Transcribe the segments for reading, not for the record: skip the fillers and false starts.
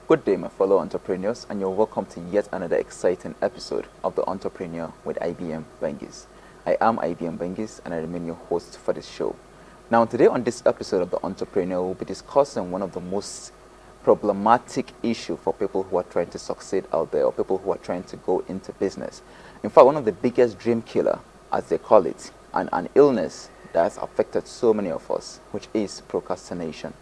Good day, my fellow entrepreneurs, and you're welcome to yet another exciting episode of The Entrepreneur with IBM Bangis. I am IBM Bangis, and I remain your host for this show. Now, today on this episode of The Entrepreneur, we'll be discussing one of the most problematic issues for people who are trying to succeed out there, or people who are trying to go into business. In fact, one of the biggest dream killer, as they call it, and an illness that has affected so many of us, which is procrastination.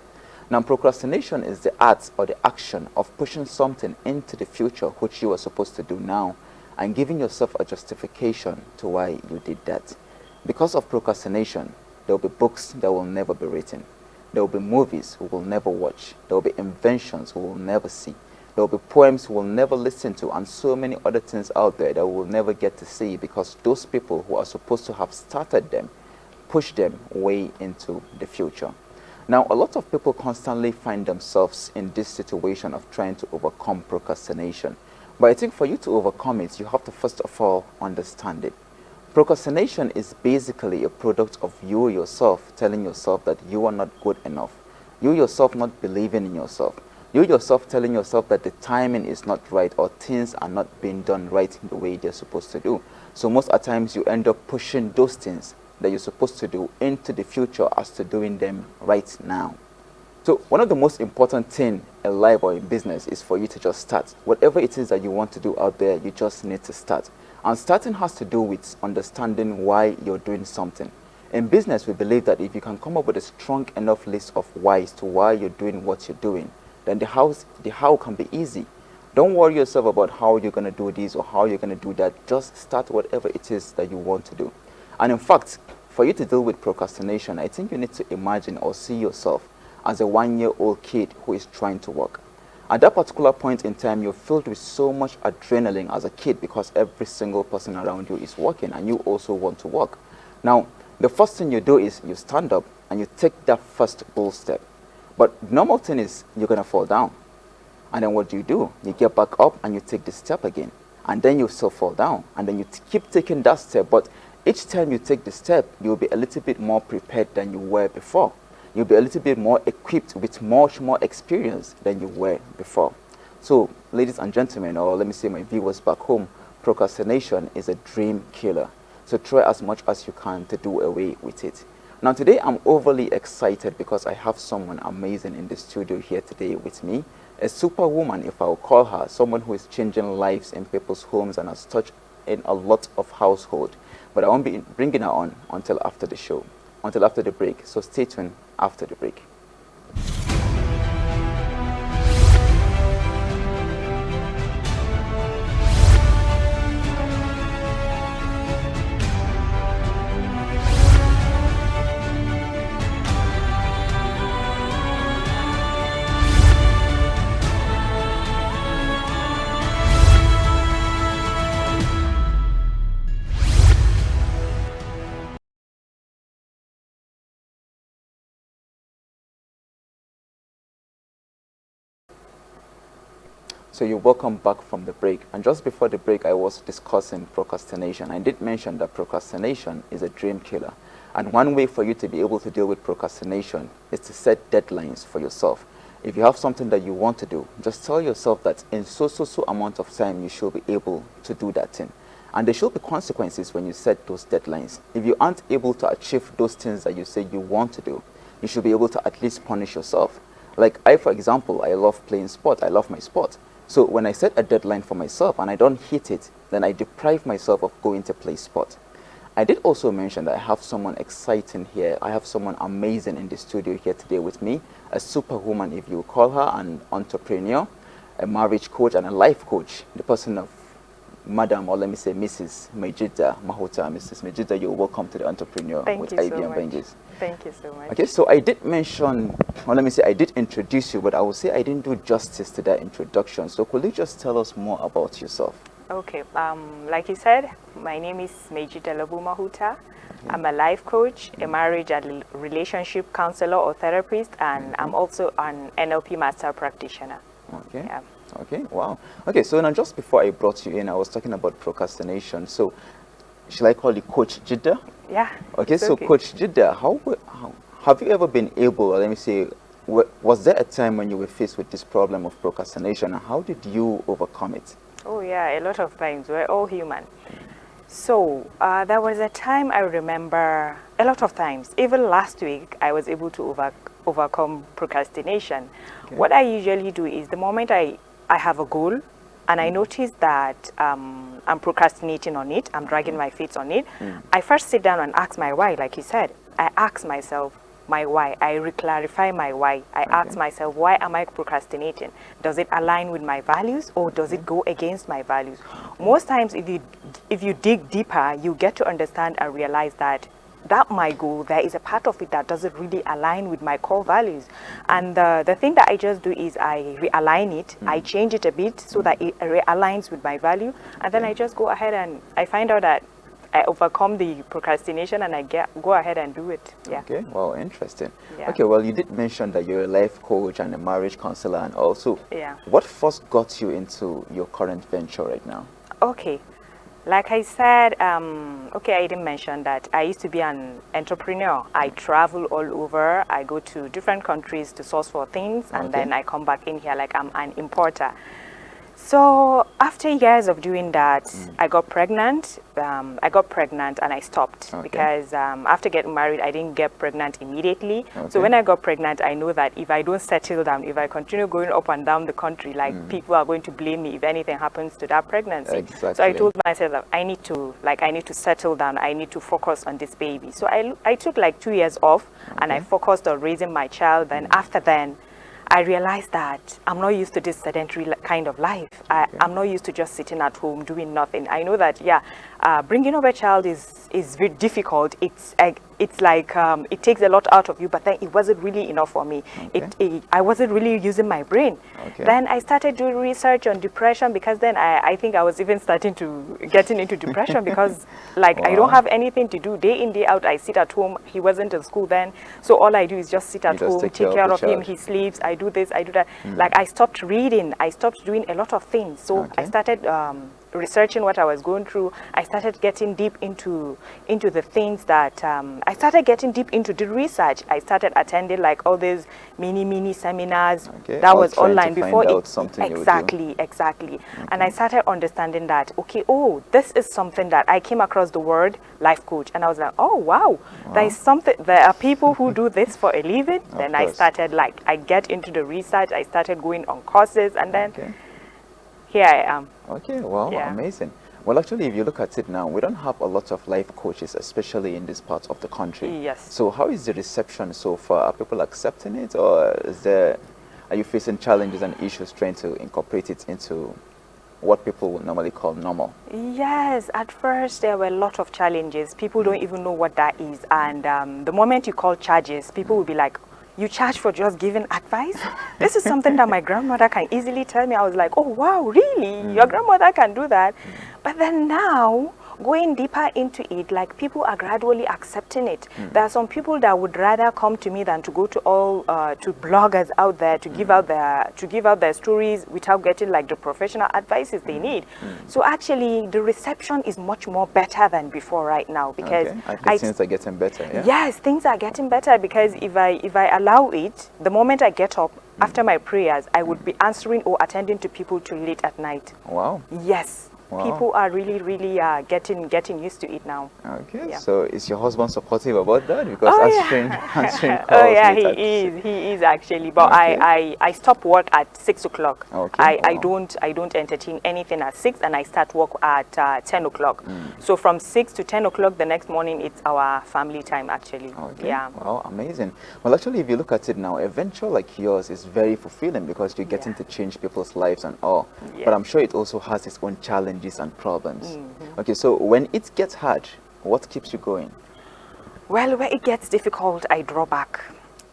Now, procrastination is the art or the action of pushing something into the future which you are supposed to do now and giving yourself a justification to why you did that. Because of procrastination, there will be books that will never be written. There will be movies we will never watch. There will be inventions we will never see. There will be poems we will never listen to, and so many other things out there that we will never get to see because those people who are supposed to have started them push them way into the future. Now, a lot of people constantly find themselves in this situation of trying to overcome procrastination. But I think for you to overcome it, you have to first of all understand it. Procrastination is basically a product of you yourself telling yourself that you are not good enough. You yourself not believing in yourself. You yourself telling yourself that the timing is not right or things are not being done right in the way they're supposed to do. So most of the times you end up pushing those things that you're supposed to do into the future as to doing them right now. So one of the most important things in life or in business is for you to just start. Whatever it is that you want to do out there, you just need to start. And starting has to do with understanding why you're doing something. In business, we believe that if you can come up with a strong enough list of whys to why you're doing what you're doing, then the how can be easy. Don't worry yourself about how you're going to do this or how you're going to do that. Just start whatever it is that you want to do. And in fact, for you to deal with procrastination, I think you need to imagine or see yourself as a 1-year-old kid who is trying to work. At that particular point in time, you're filled with so much adrenaline as a kid because every single person around you is working and you also want to work. Now, the first thing you do is you stand up and you take that first bold step. But the normal thing is you're going to fall down. And then what do? You get back up and you take the step again. And then you still fall down. And then you keep taking that step. But each time you take the step, you'll be a little bit more prepared than you were before. You'll be a little bit more equipped with much more experience than you were before. So, ladies and gentlemen, or let me say my viewers back home, procrastination is a dream killer. So try as much as you can to do away with it. Now today I'm overly excited because I have someone amazing in the studio here today with me. A superwoman, if I will call her, someone who is changing lives in people's homes and has touched in a lot of households. But I won't be bringing her on until after the show, until after the break. So stay tuned after the break. So you're welcome back from the break. And just before the break, I was discussing procrastination. I did mention that procrastination is a dream killer. And one way for you to be able to deal with procrastination is to set deadlines for yourself. If you have something that you want to do, just tell yourself that in so amount of time you should be able to do that thing. And there should be consequences when you set those deadlines. If you aren't able to achieve those things that you say you want to do, you should be able to at least punish yourself. Like I, for example, I love playing sport. I love my sport. So when I set a deadline for myself and I don't hit it, then I deprive myself of going to play sport. I did also mention that I have someone exciting here. I have someone amazing in the studio here today with me, a superwoman, if you call her, an entrepreneur, a marriage coach, and a life coach, the person of Madam, or let me say Mrs. Maijidda Mahuta. Mrs. Maijidda, you're welcome to the Entrepreneur with IBM Bangis. Thank you so much. Okay, so I did mention, or let me say I did introduce you, but I will say I didn't do justice to that introduction. So could you just tell us more about yourself? Okay, like you said, my name is Maijidda Labo Mahuta. Okay. I'm a life coach, a marriage and relationship counselor or therapist, and I'm also an NLP master practitioner. Okay. Yeah. Okay, wow. Okay, so now just before I brought you in, I was talking about procrastination. So, shall I call you Coach Jidda? Yeah. Okay, so okay. Coach Jidda, how have you ever been able, let me say, Was there a time when you were faced with this problem of procrastination, and how did you overcome it? Oh yeah, a lot of times. We're all human. So there was a time I remember, a lot of times, even last week, I was able to overcome procrastination. Okay. What I usually do is the moment I have a goal and I notice that I'm procrastinating on it, I'm dragging my feet on it, I first sit down and ask my why, like you said. I ask myself my why. I reclarify my why. I ask myself, why am I procrastinating? Does it align with my values or does it go against my values? Most times if you dig deeper, you get to understand and realize that my goal, there is a part of it that doesn't really align with my core values. And the thing that I just do is I realign it, I change it a bit so that it realigns with my value, and then I just go ahead and I find out that I overcome the procrastination and I go ahead and do it. Yeah. Okay, wow, interesting. Yeah. Okay, well, you did mention that you're a life coach and a marriage counselor, and also, Yeah. what first got you into your current venture right now? Okay. Like I said, okay, I didn't mention that I used to be an entrepreneur. I travel all over. I go to different countries to source for things, and then I come back in here like I'm an importer. So after years of doing that, I got pregnant. And I stopped because after getting married, I didn't get pregnant immediately. So when I got pregnant, I know that if I don't settle down, if I continue going up and down the country, like people are going to blame me if anything happens to that pregnancy. Exactly. So I told myself that I need to settle down. I need to focus on this baby. So I took like 2 years off and I focused on raising my child. Then after then, I realized that I'm not used to this sedentary kind of life. I'm not used to just sitting at home doing nothing. I know that, bringing up a child is very difficult. It's like it takes a lot out of you, but then it wasn't really enough for me. I wasn't really using my brain. Then I started doing research on depression, because then I think I was even starting to getting into depression because like I don't have anything to do. Day in, day out, I sit at home. He wasn't in school then, so all I do is just sit at home, take care of him. He sleeps. I do this, I do that. Like I stopped reading. I stopped doing a lot of things. So I started researching what I was going through. I started getting deep into the things that I started getting deep into the research. I started attending like all these mini seminars that was online before it. Exactly. And I started understanding that this is something that I came across the word life coach, and I was like, oh wow. There is something. There are people who do this for a living. Then I started I get into the research. I started going on courses, and then here I am. Okay, wow, amazing. Well, actually, if you look at it now, we don't have a lot of life coaches, especially in this part of the country. Yes. So how is the reception so far? Are people accepting it, or are you facing challenges and issues trying to incorporate it into what people would normally call normal? Yes, at first there were a lot of challenges. People don't even know what that is. And the moment you call charges, people will be like, you charge for just giving advice? This is something that my grandmother can easily tell me. I was like, oh, wow, really? Your grandmother can do that? But then now, going deeper into it, like people are gradually accepting it. There are some people that would rather come to me than to go to all to bloggers out there to give out their stories without getting like the professional advices they need. So actually, the reception is much more better than before right now, because I think things are getting better. Yeah? Yes, things are getting better, because if I allow it, the moment I get up after my prayers, I would be answering or attending to people till late at night. Wow. Yes. Wow. People are really getting used to it now. Okay, so is your husband supportive about that? Because answering calls. Oh yeah, he is actually. But I stop work at 6 o'clock. I don't entertain anything at 6, and I start work at 10 o'clock. So from 6 to 10 o'clock the next morning, it's our family time actually. Yeah. Wow, amazing. Well, actually, if you look at it now, a venture like yours is very fulfilling because you're getting to change people's lives and all. But I'm sure it also has its own challenges and problems. Okay, so when it gets hard, what keeps you going? Well, when it gets difficult, I draw back.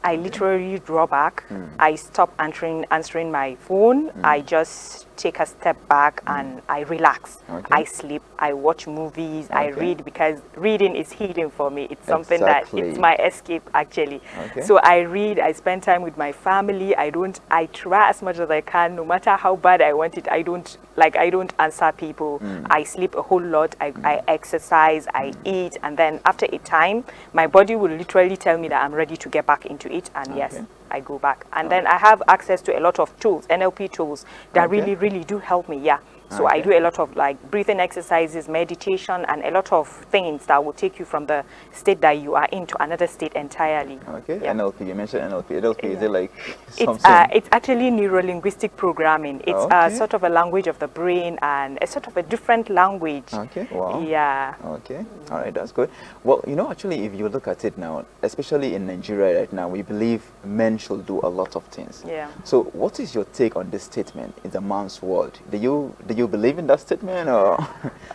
I literally draw back. I stop answering my phone. I just take a step back and I relax. I sleep. I watch movies. I read, because reading is healing for me. It's something that it's my escape actually. So I read. I spend time with my family. I try as much as I can, no matter how bad I want it. I don't answer people. I sleep a whole lot. I exercise. I eat, and then after a time, my body will literally tell me that I'm ready to get back into it. And yes, I go back. And then I have access to a lot of tools, NLP tools, that really, really do help me, yeah. So I do a lot of like breathing exercises, meditation, and a lot of things that will take you from the state that you are into another state entirely. Okay, yeah. NLP, you mentioned NLP. NLP, is it like something? It's actually neuro-linguistic programming. It's sort of a language of the brain and a sort of a different language. Okay, wow. Yeah. Okay, all right, that's good. Well, you know, actually, if you look at it now, especially in Nigeria right now, we believe men should do a lot of things. Yeah. So what is your take on this statement, in the man's world? Do you believe in that statement, or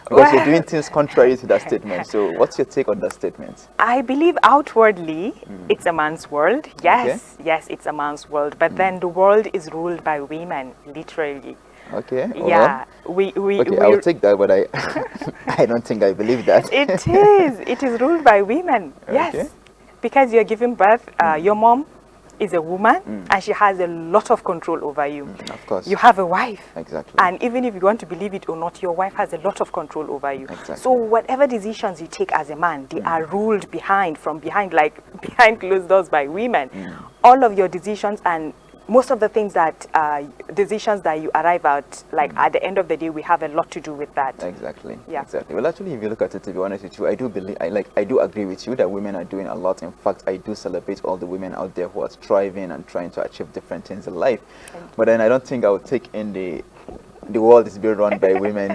because you're doing things contrary to that statement? So what's your take on that statement? I believe outwardly it's a man's world. Yes, yes, it's a man's world. But then the world is ruled by women, literally. Okay. Yeah. I'll take that, but I I don't think I believe that. It is ruled by women. Yes. Okay. Because you're giving birth, your mom is a woman and she has a lot of control over you. Of course. You have a wife. Exactly. And even if you want to believe it or not, your wife has a lot of control over you. Exactly. So whatever decisions you take as a man, they are ruled from behind, like behind closed doors by women. All of your decisions and most of the things that decisions that you arrive at, like at the end of the day, we have a lot to do with that. Exactly. Yeah. Exactly. Well, actually, if you look at it, to be honest with you, I do believe, I do agree with you that women are doing a lot. In fact, I do celebrate all the women out there who are striving and trying to achieve different things in life. But then I don't think I would take in the world is being run by women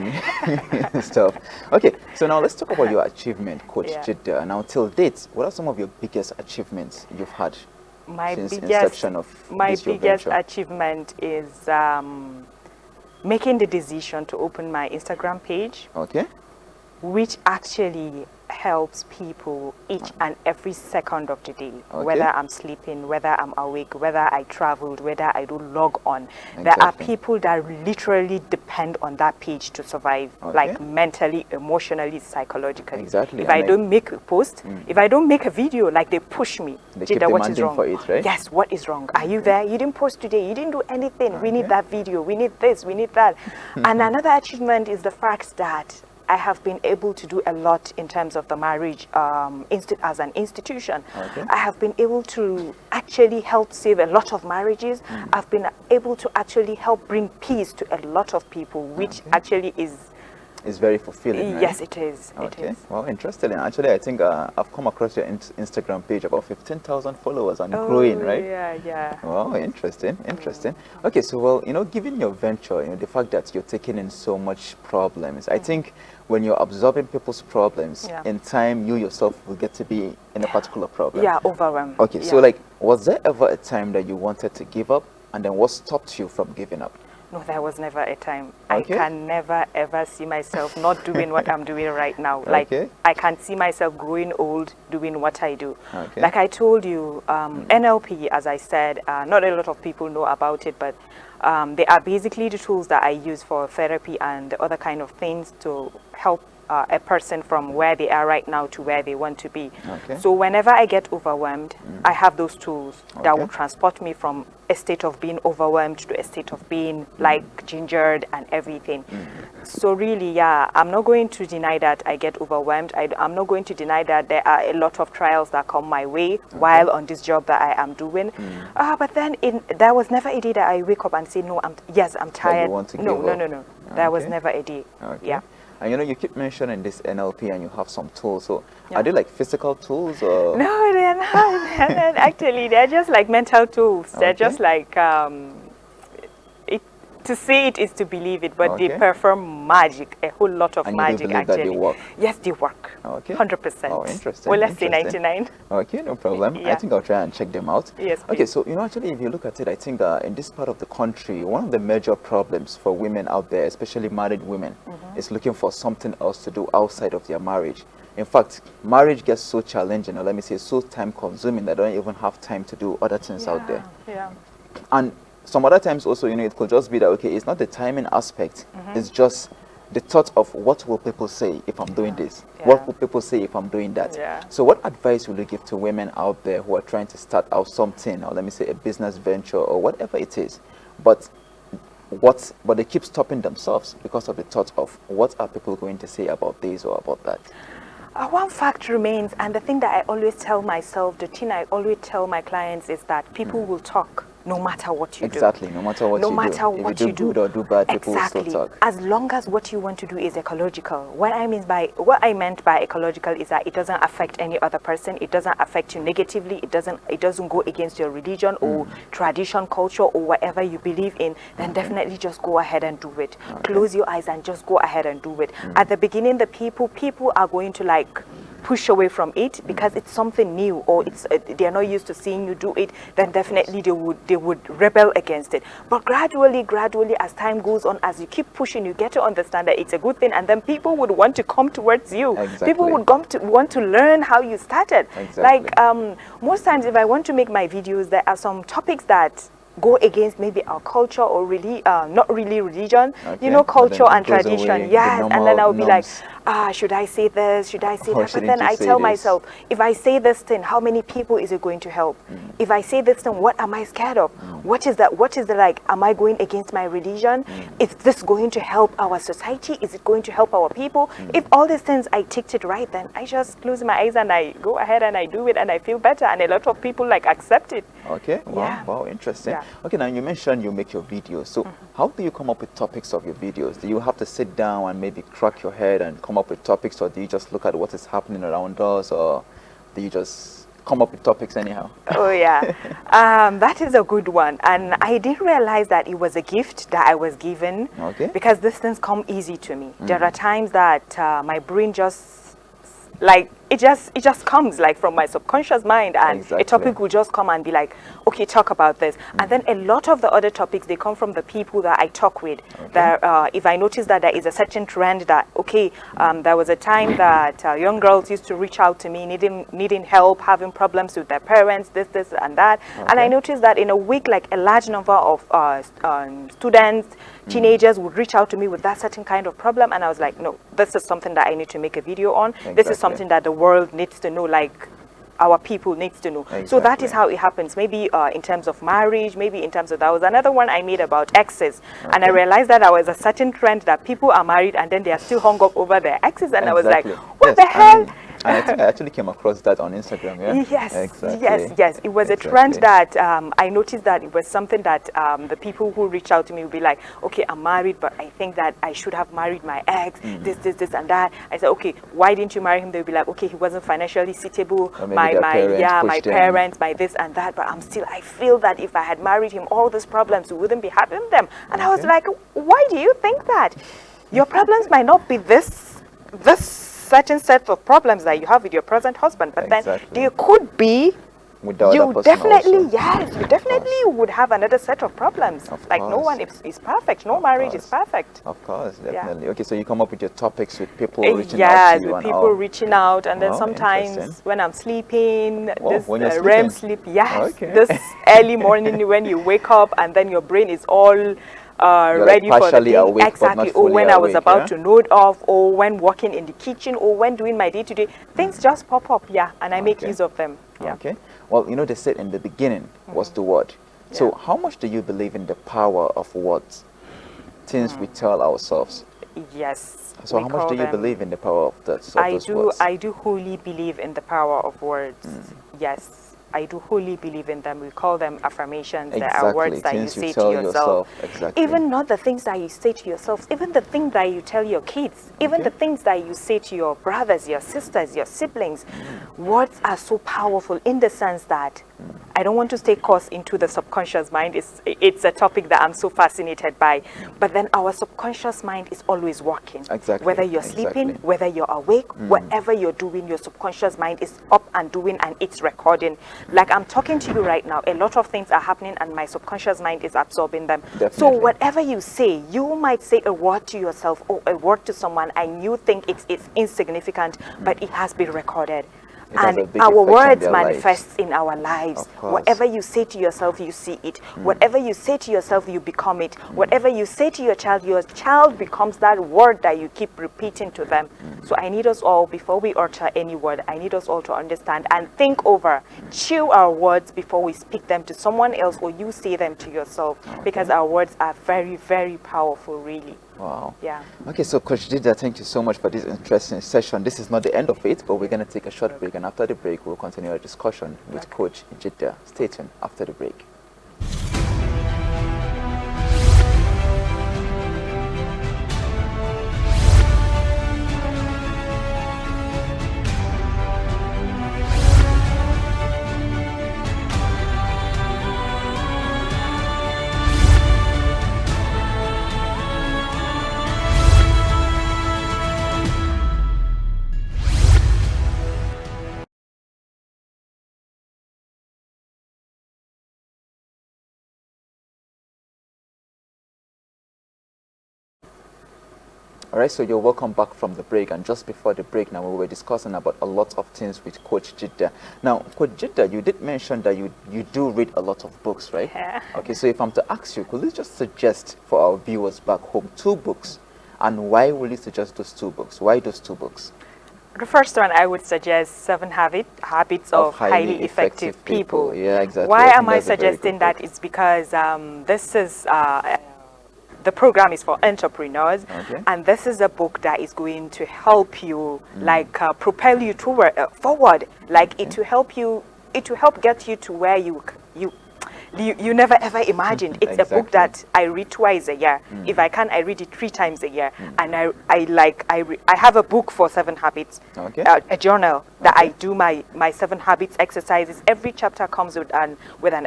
and stuff. Okay, so now let's talk about your achievement, Coach Jidda. Now, till date, what are some of your biggest achievements you've had? My since biggest inception of this biggest venture? achievement is making the decision to open my Instagram page, Okay. which actually helps people each and every second of the day, whether I'm sleeping, whether I'm awake, whether I traveled, whether I do log on. There are people that literally depend on that page to survive, like mentally, emotionally, psychologically. Exactly. If I don't make a post, if I don't make a video, like they push me. They keep Jidda, what is demanding wrong? for it, right? Yes, what is wrong? Are you there? You didn't post today. You didn't do anything. We need that video. We need this. We need that. And another achievement is the fact that I have been able to do a lot in terms of the marriage as an institution. I have been able to actually help save a lot of marriages. I've been able to actually help bring peace to a lot of people, which actually is very fulfilling, right? Yes, it is. Okay. It is. Well, interesting. Actually, I think I've come across your Instagram page, about 15,000 followers and growing, right? Yeah. Wow, interesting. Okay, so, well, you know, given your venture, you know, the fact that you're taking in so much problems, I think when you're absorbing people's problems, in time, you yourself will get to be in a particular problem. Yeah, overwhelmed. Okay, so, like, was there ever a time that you wanted to give up, and then what stopped you from giving up? No, there was never a time. I can never ever see myself not doing what I'm doing right now. Like I can see myself growing old doing what I do. Like I told you, NLP, as I said, not a lot of people know about it, but they are basically the tools that I use for therapy and the other kind of things to help a person from where they are right now to where they want to be. So whenever I get overwhelmed, I have those tools that will transport me from a state of being overwhelmed to a state of being like gingered and everything. So really, yeah, I'm not going to deny that I get overwhelmed. I'm not going to deny that there are a lot of trials that come my way while on this job that I am doing. But then there was never a day that I wake up and say, no, I'm tired. No. There was never a day. Yeah. And you know, you keep mentioning this NLP and you have some tools. So are they like physical tools or? No, they're not. Actually, they're just like mental tools. They're just like, to see it is to believe it, but they perform magic, a whole lot of magic actually. That they work? Yes, they work. 100%. Oh, interesting. Well, let's say 99. Okay, no problem. I think I'll try and check them out. Yes, please. Okay, so, you know, actually, if you look at it, I think in this part of the country, one of the major problems for women out there, especially married women, is looking for something else to do outside of their marriage. In fact, marriage gets so challenging, or let me say, so time-consuming that they don't even have time to do other things out there. Yeah. And some other times also, you know, it could just be that, okay, it's not the timing aspect. It's just the thought of what will people say if I'm doing this? What will people say if I'm doing that? So what advice will you give to women out there who are trying to start out something, or let me say a business venture or whatever it is, but they keep stopping themselves because of the thought of what are people going to say about this or about that? One fact remains, and the thing that I always tell myself, the thing I always tell my clients is that people will talk no matter what you do. Exactly, no matter what you do. No matter what you do. If you do good or do bad, people will Exactly. still talk. As long as what you want to do is ecological. What I meant by ecological is that it doesn't affect any other person. It doesn't affect you negatively. It doesn't go against your religion or tradition, culture, or whatever you believe in. Then definitely just go ahead and do it. Close your eyes and just go ahead and do it. At the beginning, the people are going to like push away from it because it's something new, or it's they are not used to seeing you do it. Then definitely they would rebel against it. But gradually as time goes on, as you keep pushing, you get to understand that it's a good thing, and then people would want to come towards you. Exactly. People would want to learn how you started. Exactly. Like most times if I want to make my videos, there are some topics that go against maybe our culture or really not really religion, you know, culture and tradition. Yes, and then I'll be like, should I say this, should I say that? But then I tell myself, if I say this thing, how many people is it going to help? If I say this thing, what am I scared of? What is that? What is the, like, am I going against my religion? Is this going to help our society? Is it going to help our people? If all these things I ticked it right, then I just close my eyes and I go ahead and I do it and I feel better, and a lot of people like accept it. Okay, wow, wow, interesting. Okay, now you mentioned you make your videos. So how do you come up with topics of your videos? Do you have to sit down and maybe crack your head and come up with topics, or do you just look at what is happening around us, or do you just come up with topics anyhow? Oh yeah, that is a good one, and I didn't realize that it was a gift that I was given. Okay. Because these things come easy to me. There are times that my brain just like it just comes like from my subconscious mind, and a topic will just come and be like, okay, talk about this. And then a lot of the other topics, they come from the people that I talk with. That if I notice that there is a certain trend that, okay, there was a time that young girls used to reach out to me needing help, having problems with their parents, this and that. And I noticed that in a week, like a large number of students, teenagers would reach out to me with that certain kind of problem, and I was like, no, this is something that I need to make a video on. This is something that the world needs to know, like our people needs to know. So that is how it happens. Maybe in terms of marriage, maybe in terms of, that was another one I made about exes, and I realized that there was a certain trend that people are married and then they are still hung up over their exes, and I was like, what the hell? I actually came across that on Instagram, yeah? Yes, exactly. yes. It was a trend that I noticed that it was something that the people who reach out to me would be like, okay, I'm married, but I think that I should have married my ex, this and that. I said, okay, why didn't you marry him? They'll be like, okay, he wasn't financially suitable, my parents, my this and that, but I feel that if I had married him, all these problems wouldn't be having them. And I was like, why do you think that? Your problems might not be this certain set of problems that you have with your present husband, but then there could be, you definitely would have another set of problems. Like no one is perfect, no marriage is perfect. Of course, definitely. Okay, so you come up with your topics with people reaching out to you. With people reaching out, and then sometimes when I'm sleeping, this REM sleep, this early morning when you wake up and then your brain is all ready for the day. Awake, exactly. Or when I was about to node off, or when working in the kitchen, or when doing my day-to-day, things just pop up, and I make use of them. Okay. Well, you know, they said in the beginning was the word. So how much do you believe in the power of words? Things we tell ourselves. Yes. So how much do you believe in the power of those words? I do wholly believe in the power of words. Yes. I do wholly believe in them. We call them affirmations. There are words that you say to yourself. Even not the things that you say to yourself, even the things that you tell your kids, even the things that you say to your brothers, your sisters, your siblings. Words are so powerful in the sense that I don't want to stay course into the subconscious mind. It's a topic that I'm so fascinated by. But then our subconscious mind is always working. Whether you're sleeping, whether you're awake, whatever you're doing, your subconscious mind is up and doing, and it's recording. Like I'm talking to you right now, a lot of things are happening and my subconscious mind is absorbing them. So whatever you say, you might say a word to yourself or a word to someone and you think it's insignificant, but it has been recorded. And our words manifest in our lives. Whatever you say to yourself, you see it. Whatever you say to yourself, you become it. Whatever you say to your child becomes that word that you keep repeating to them. So I need us all, before we utter any word, I need us all to understand and think over, chew our words before we speak them to someone else or you say them to yourself. Because our words are very, very powerful, really. Wow. Yeah. Okay, so Coach Jidda, thank you so much for this interesting session. This is not the end of it, but we're going to take a short break, and after the break, we'll continue our discussion with Coach Jidda. Stay tuned after the break. All right, so you're welcome back from the break, and just before the break now, we were discussing about a lot of things with Coach Jidda. Now, Coach Jidda, you did mention that you do read a lot of books, right? Yeah. Okay, so if I'm to ask you, could you just suggest for our viewers back home 2 books, and why will you suggest those 2 books? Why those 2 books? The first one, I would suggest Habits of Highly Effective People. Yeah, exactly. Why am I suggesting that? It's because this is the program is for entrepreneurs, and this is a book that is going to help you, like propel you forward, like it will help get you to where you never ever imagined. It's a book that I read twice a year. If I can, I read it 3 times a year. And I have a book for 7 habits, a journal that I do my 7 habits exercises. Every chapter comes with an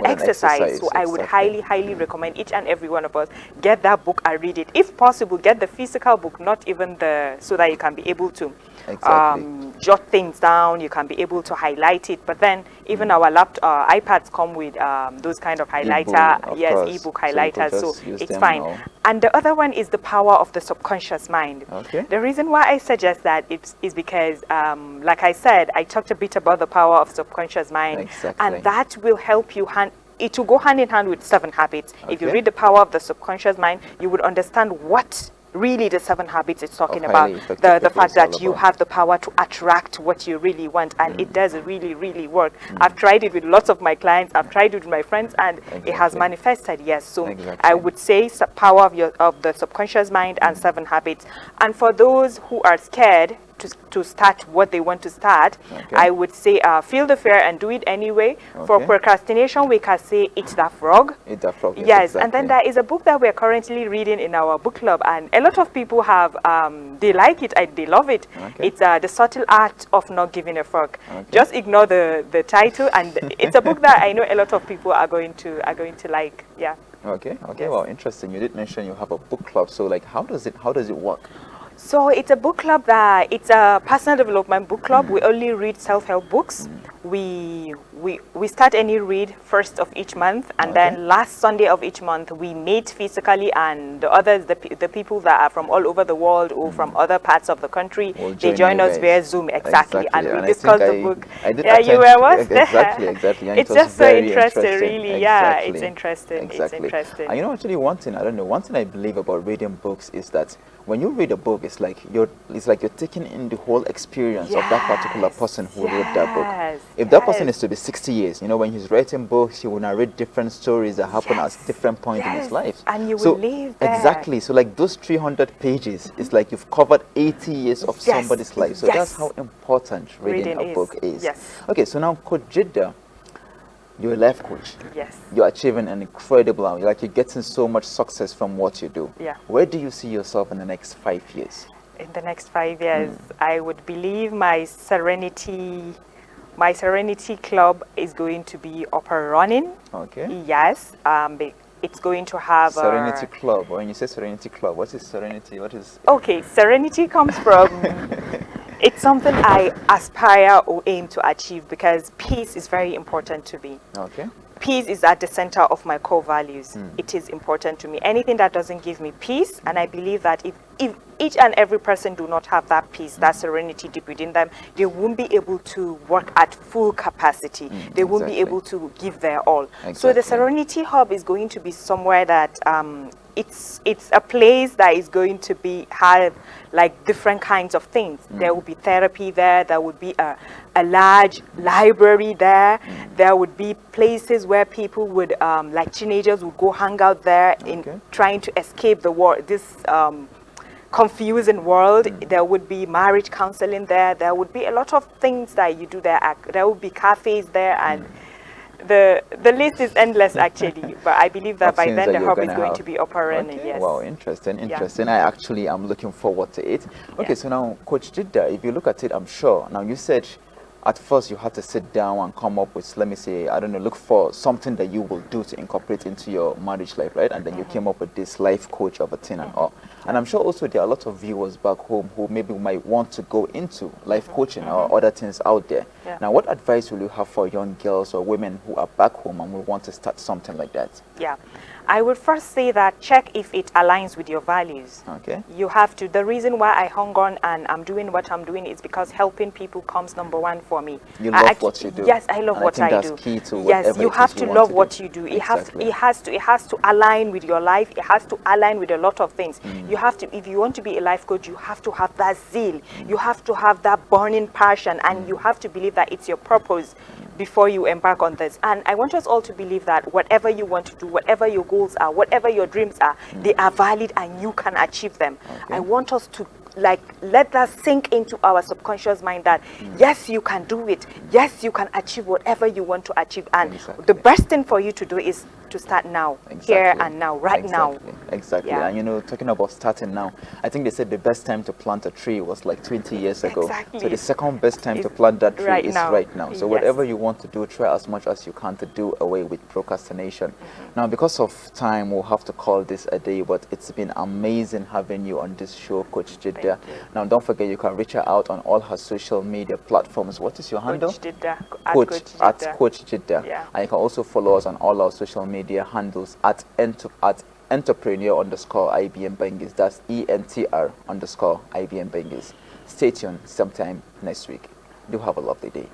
exercise. So I would highly recommend each and every one of us get that book and read it. If possible, get the physical book, not even so that you can be able to jot things down. You can be able to highlight it. But then even our iPads come with those kind of highlighter, ebook highlighters, so it's fine. And the other one is The Power of the Subconscious Mind. The reason why I suggest that is because, like I said, I talked a bit about the power of subconscious mind, and that will help you it will go hand in hand with 7 habits. If you read The Power of the Subconscious Mind, you would understand what really the 7 habits is talking about. The fact that you have the power to attract what you really want, and it does really work. I've tried it with lots of my clients, I've tried it with my friends, and it has manifested. Yes, so I would say power of the subconscious mind and 7 habits. And for those who are scared to start what they want to start, I would say feel the fear and do it anyway. For procrastination, we can say Eat That Frog. Eat That Frog. Yes, and then there is a book that we are currently reading in our book club, and a lot of people have they like it and they love it. It's The Subtle Art of Not Giving a Fuck. Just ignore the title, and it's a book that I know a lot of people are going to like. Yeah. Okay. Well, interesting. You did mention you have a book club. So, like, how does it work? So it's a book club it's a personal development book club. We only read self-help books. We start any read first of each month, and then last Sunday of each month we meet physically, and the others, the people that are from all over the world or from other parts of the country, they join us via Zoom. Exactly. And we discuss the book. You were once there. Exactly. And it's just so interesting, really. Yeah, it's interesting. It's interesting. And actually, one thing I believe about reading books is that when you read a book, it's like you're taking in the whole experience of that particular person who wrote that book. If that person is to be 60 years, when he's writing books, he will narrate different stories that happen at different points in his life. And you will live there. Exactly. So like those 300 pages, it's like you've covered 80 years of somebody's life. So that's how important reading a book is. Okay, so now Coach Jidda, you're a life coach. Yes. You're achieving an incredible, you're getting so much success from what you do. Yeah. Where do you see yourself in the next 5 years? In the next 5 years, I would believe my Serenity Club is going to be up and running. Okay. Yes. It's going to have Serenity Club. When you say Serenity Club, what is Serenity? What is? Okay, Serenity comes from. It's something I aspire or aim to achieve because peace is very important to me. Okay. Peace is at the center of my core values. It is important to me. Anything that doesn't give me peace, and I believe that if each and every person do not have that peace, that serenity deep within them, they won't be able to work at full capacity. They won't be able to give their all. So the Serenity Hub is going to be somewhere that it's a place that is going to have like different kinds of things. There will be therapy there. There would be a large library there. There would be places where people would, like teenagers would go hang out there in trying to escape the war, this confusing world. There would be marriage counseling there. There would be a lot of things that you do there. There would be cafes there, and the list is endless actually. But I believe that by then the hub is going to be up and running. Okay. Yes. Wow, interesting. I actually am looking forward to it. Okay, so now, Coach Jidda, if you look at it, I'm sure. Now, you said at first you had to sit down and come up with, let me say, I don't know, look for something that you will do to incorporate into your marriage life, right? And then you came up with this life coach of a thing and all. And I'm sure also there are a lot of viewers back home who maybe might want to go into life coaching or other things out there. Now, what advice will you have for young girls or women who are back home and will want to start something like that? Yeah. I would first say that check if it aligns with your values. Okay. You have to. The reason why I hung on and I'm doing what I'm doing is because helping people comes #1 for me. You love what you do. Yes, I love what I do. That's key to yes, you have to love what you do. It has to align with your life. It has to align with a lot of things. You have to, if you want to be a life coach, you have to have that zeal. You have to have that burning passion, and you have to believe that it's your purpose before you embark on this. And I want us all to believe that whatever you want to do, whatever your goals are, whatever your dreams are, they are valid and you can achieve them. Okay. I want us to let that sink into our subconscious mind that yes, you can do it. Yes, you can achieve whatever you want to achieve. And the best thing for you to do is to start now, here and now, right now. Exactly. And you know, talking about starting now, I think they said the best time to plant a tree was like 20 years ago. Exactly. So the second best time to plant that tree is right now. So whatever you want to do, try as much as you can to do away with procrastination. Now, because of time, we'll have to call this a day, but it's been amazing having you on this show, Coach Jidda. Now, don't forget, you can reach her out on all her social media platforms. What is your handle? Coach Jidda. Coach Jidda. And you can also follow us on all our social media handles at entrepreneur_IBM Bangis. That's ENTR_IBM Bangis. Stay tuned sometime next week. Do have a lovely day.